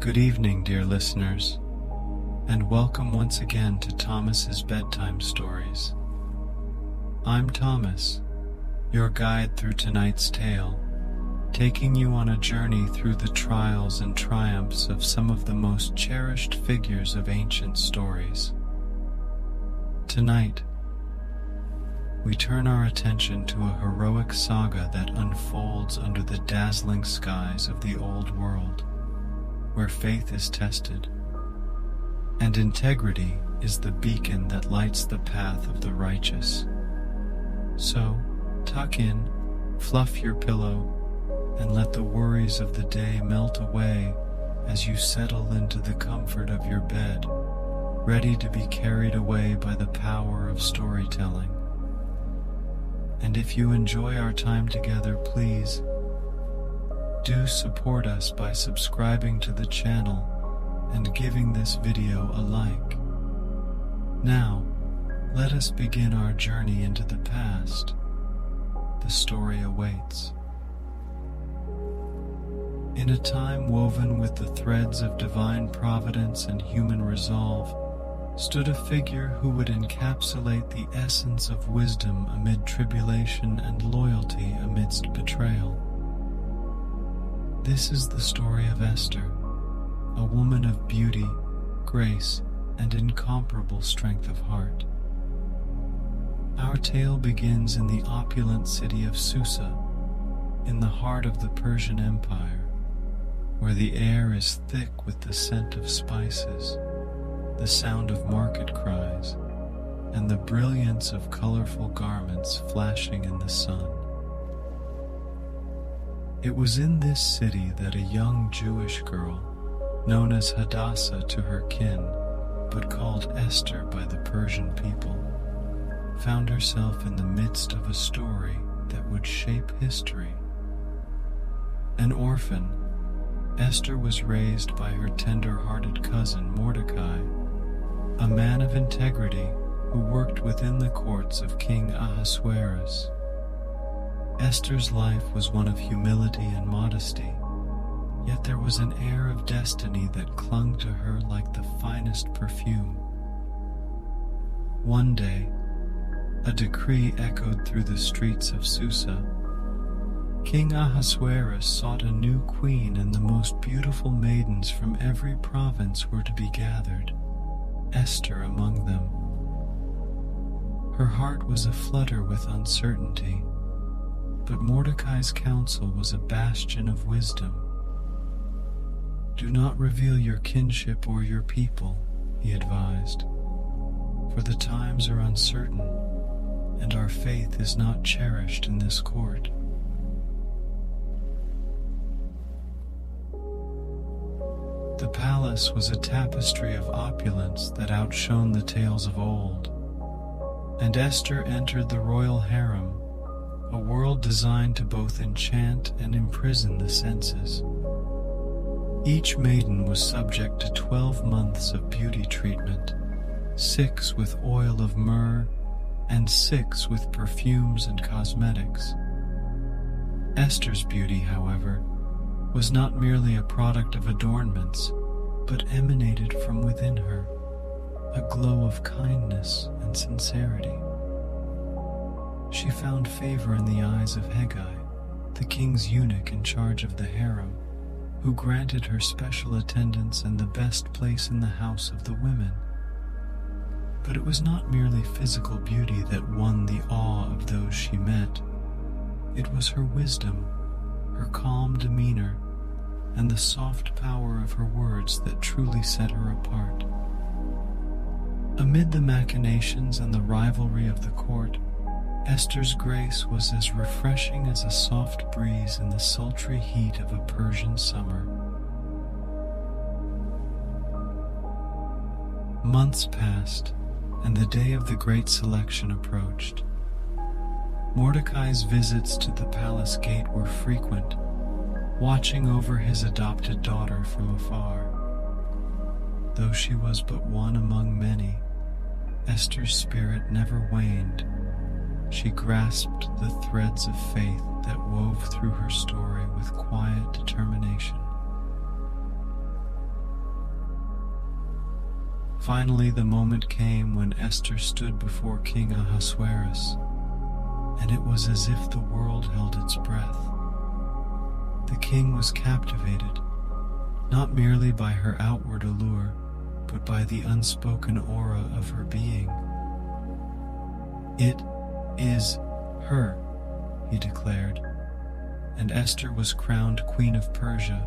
Good evening, dear listeners, and welcome once again to Thomas's Bedtime Stories. I'm Thomas, your guide through tonight's tale, taking you on a journey through the trials and triumphs of some of the most cherished figures of ancient stories. Tonight, we turn our attention to a heroic saga that unfolds under the dazzling skies of the old world, where faith is tested, and integrity is the beacon that lights the path of the righteous. So, tuck in, fluff your pillow, and let the worries of the day melt away as you settle into the comfort of your bed, ready to be carried away by the power of storytelling. And if you enjoy our time together, please do support us by subscribing to the channel and giving this video a like. Now, let us begin our journey into the past. The story awaits. In a time woven with the threads of divine providence and human resolve, stood a figure who would encapsulate the essence of wisdom amid tribulation and loyalty amidst betrayal. This is the story of Esther, a woman of beauty, grace, and incomparable strength of heart. Our tale begins in the opulent city of Susa, in the heart of the Persian Empire, where the air is thick with the scent of spices, the sound of market cries, and the brilliance of colorful garments flashing in the sun. It was in this city that a young Jewish girl, known as Hadassah to her kin, but called Esther by the Persian people, found herself in the midst of a story that would shape history. An orphan, Esther was raised by her tender-hearted cousin Mordecai, a man of integrity who worked within the courts of King Ahasuerus. Esther's life was one of humility and modesty, yet there was an air of destiny that clung to her like the finest perfume. One day, a decree echoed through the streets of Susa. King Ahasuerus sought a new queen, and the most beautiful maidens from every province were to be gathered, Esther among them. Her heart was aflutter with uncertainty, but Mordecai's counsel was a bastion of wisdom. Do not reveal your kinship or your people, he advised, for the times are uncertain, and our faith is not cherished in this court. The palace was a tapestry of opulence that outshone the tales of old, and Esther entered the royal harem, a world designed to both enchant and imprison the senses. Each maiden was subject to 12 months of beauty treatment, 6 with oil of myrrh, and 6 with perfumes and cosmetics. Esther's beauty, however, was not merely a product of adornments, but emanated from within her, a glow of kindness and sincerity. She found favor in the eyes of Hegai, the king's eunuch in charge of the harem, who granted her special attendance and the best place in the house of the women. But it was not merely physical beauty that won the awe of those she met. It was her wisdom, her calm demeanor, and the soft power of her words that truly set her apart. Amid the machinations and the rivalry of the court, Esther's grace was as refreshing as a soft breeze in the sultry heat of a Persian summer. Months passed, and the day of the great selection approached. Mordecai's visits to the palace gate were frequent, watching over his adopted daughter from afar. Though she was but one among many, Esther's spirit never waned. She grasped the threads of faith that wove through her story with quiet determination. Finally, the moment came when Esther stood before King Ahasuerus, and it was as if the world held its breath. The king was captivated, not merely by her outward allure, but by the unspoken aura of her being. "It is her," he declared, and Esther was crowned Queen of Persia,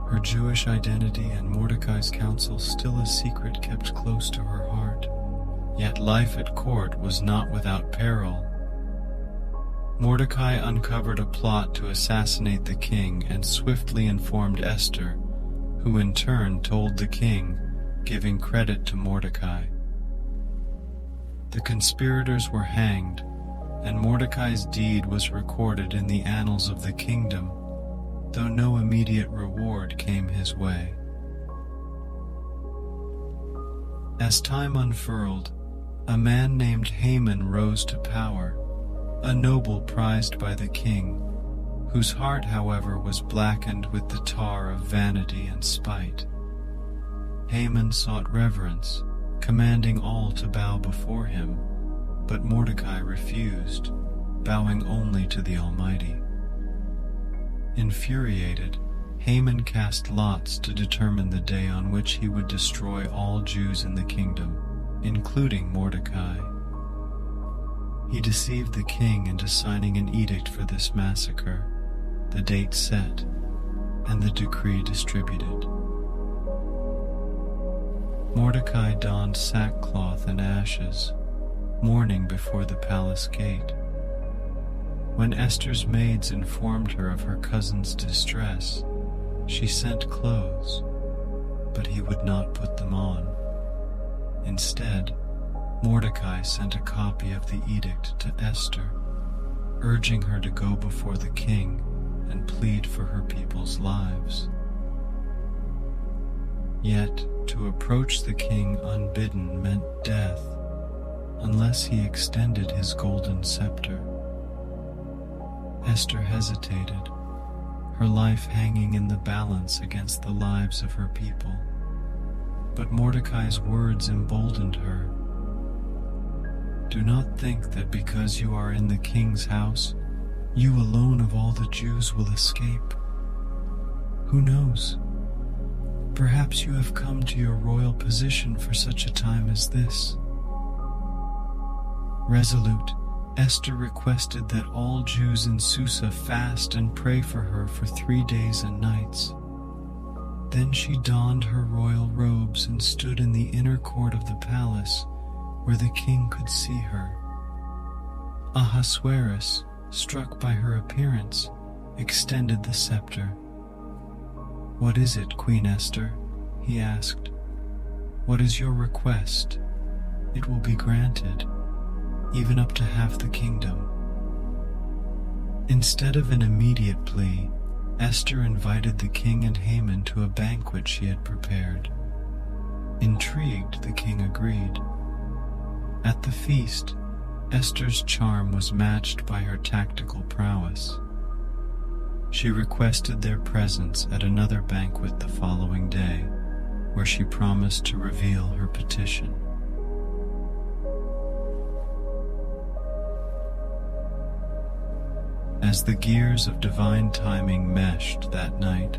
her Jewish identity and Mordecai's counsel still a secret kept close to her heart. Yet life at court was not without peril. Mordecai uncovered a plot to assassinate the king and swiftly informed Esther, who in turn told the king, giving credit to Mordecai. The conspirators were hanged, and Mordecai's deed was recorded in the annals of the kingdom, though no immediate reward came his way. As time unfurled, a man named Haman rose to power, a noble prized by the king, whose heart, however, was blackened with the tar of vanity and spite. Haman sought reverence, commanding all to bow before him, but Mordecai refused, bowing only to the Almighty. Infuriated, Haman cast lots to determine the day on which he would destroy all Jews in the kingdom, including Mordecai. He deceived the king into signing an edict for this massacre, the date set, and the decree distributed. Mordecai donned sackcloth and ashes, mourning before the palace gate. When Esther's maids informed her of her cousin's distress, she sent clothes, but he would not put them on. Instead, Mordecai sent a copy of the edict to Esther, urging her to go before the king and plead for her people's lives. Yet, to approach the king unbidden meant death, unless he extended his golden scepter. Esther hesitated, her life hanging in the balance against the lives of her people. But Mordecai's words emboldened her. "Do not think that because you are in the king's house, you alone of all the Jews will escape. Who knows? Perhaps you have come to your royal position for such a time as this." Resolute, Esther requested that all Jews in Susa fast and pray for her for 3 days and nights. Then she donned her royal robes and stood in the inner court of the palace, where the king could see her. Ahasuerus, struck by her appearance, extended the scepter. "What is it, Queen Esther?" he asked. "What is your request? It will be granted, even up to half the kingdom." Instead of an immediate plea, Esther invited the king and Haman to a banquet she had prepared. Intrigued, the king agreed. At the feast, Esther's charm was matched by her tactical prowess. She requested their presence at another banquet the following day, where she promised to reveal her petition. As the gears of divine timing meshed that night,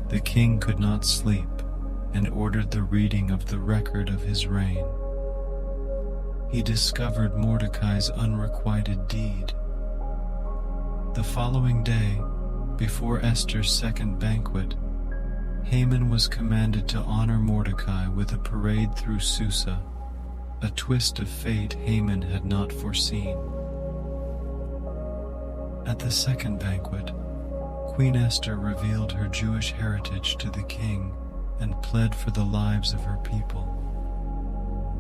the king could not sleep and ordered the reading of the record of his reign. He discovered Mordecai's unrequited deed. The following day, before Esther's second banquet, Haman was commanded to honor Mordecai with a parade through Susa, a twist of fate Haman had not foreseen. At the second banquet, Queen Esther revealed her Jewish heritage to the king and pled for the lives of her people.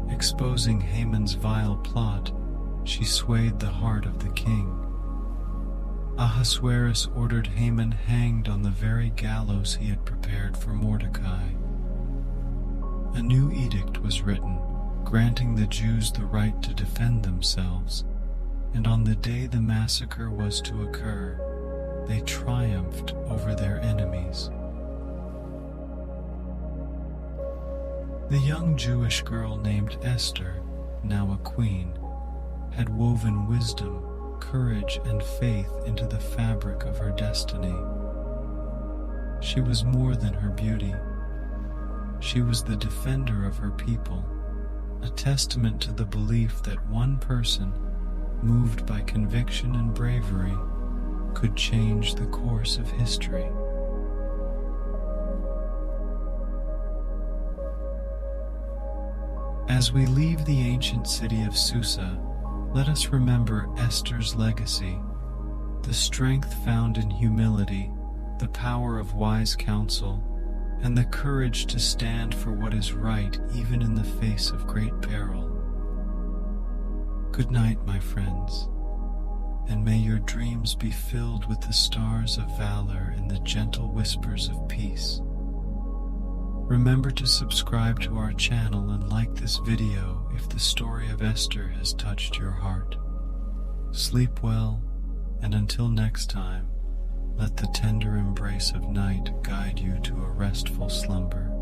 Exposing Haman's vile plot, she swayed the heart of the king. Ahasuerus ordered Haman hanged on the very gallows he had prepared for Mordecai. A new edict was written, granting the Jews the right to defend themselves, and on the day the massacre was to occur, they triumphed over their enemies. The young Jewish girl named Esther, now a queen, had woven wisdom, courage, and faith into the fabric of her destiny. She was more than her beauty. She was the defender of her people, a testament to the belief that one person, moved by conviction and bravery, could change the course of history. As we leave the ancient city of Susa, let us remember Esther's legacy, the strength found in humility, the power of wise counsel, and the courage to stand for what is right even in the face of great peril. Good night, my friends, and may your dreams be filled with the stars of valor and the gentle whispers of peace. Remember to subscribe to our channel and like this video if the story of Esther has touched your heart. Sleep well, and until next time, let the tender embrace of night guide you to a restful slumber.